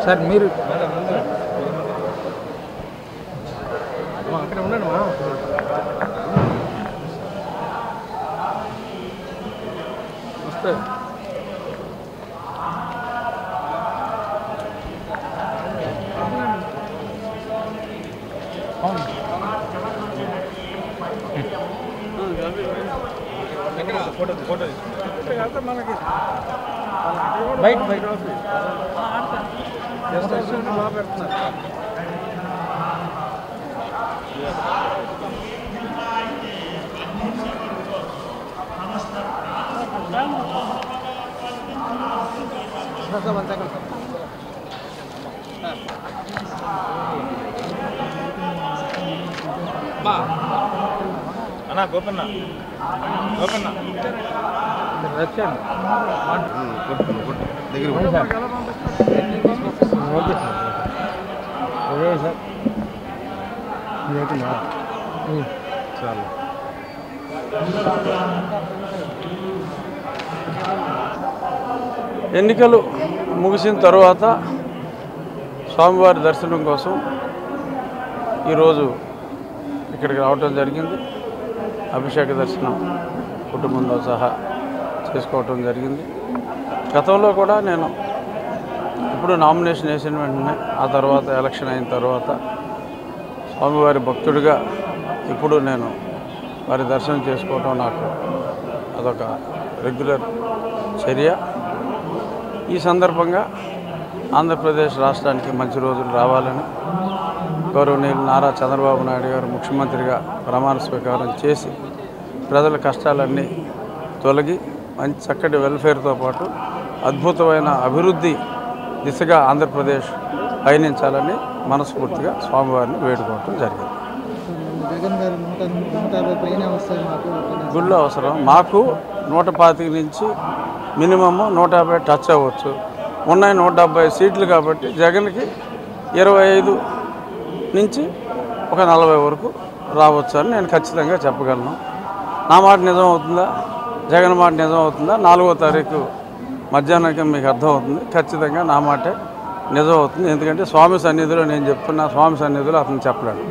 Sir మీరు అక్కడ ఉన్నాను వస్తే ఫోటో మనకి బయట బయట బాగా పెడుతున్నారు అన్నా గోపన్న గోపన్న వచ్చాను దగ్గర ఓకే సార్ అదే సార్ చాలు ఎన్నికలు ముగిసిన తర్వాత స్వామివారి దర్శనం కోసం ఈరోజు ఇక్కడికి రావటం జరిగింది. అభిషేక దర్శనం కుటుంబంతో సహా చేసుకోవటం జరిగింది. గతంలో కూడా నేను ఇప్పుడు నామినేషన్ వేసిన వెంటనే ఆ తర్వాత ఎలక్షన్ అయిన తర్వాత స్వామివారి భక్తుడిగా ఇప్పుడు నేను వారి దర్శనం చేసుకోవటం నాకు అదొక రెగ్యులర్ చర్య. ఈ సందర్భంగా ఆంధ్రప్రదేశ్ రాష్ట్రానికి మంచి రోజులు రావాలని గౌరవనీయులు నారా చంద్రబాబు నాయుడు గారు ముఖ్యమంత్రిగా ప్రమాణ స్వీకారం చేసి ప్రజల కష్టాలన్నీ తొలగి మంచి చక్కటి వెల్ఫేర్తో పాటు అద్భుతమైన అభివృద్ధి దిశగా ఆంధ్రప్రదేశ్ పయనించాలని మనస్ఫూర్తిగా స్వామివారిని వేడుకోవటం జరిగింది. జగన్ గారు 150 పైన వస్తాయి మాకు గుళ్ళు అవసరం మాకు 125 నుంచి మినిమమ్ 150 టచ్ అవ్వచ్చు. ఉన్నాయి 170 సీట్లు కాబట్టి జగన్కి 25 నుంచి ఒక 40 వరకు రావచ్చు అని నేను ఖచ్చితంగా చెప్పగలను. నా మాట నిజం అవుతుందా, జగన్ మాట నిజం అవుతుందా 4వ తారీఖు మధ్యాహ్నానికి మీకు అర్థమవుతుంది. ఖచ్చితంగా నా మాటే నిజం అవుతుంది. ఎందుకంటే స్వామి సన్నిధిలో నేను చెప్తున్నా, స్వామి సన్నిధిలో అతను చెప్పలేడు.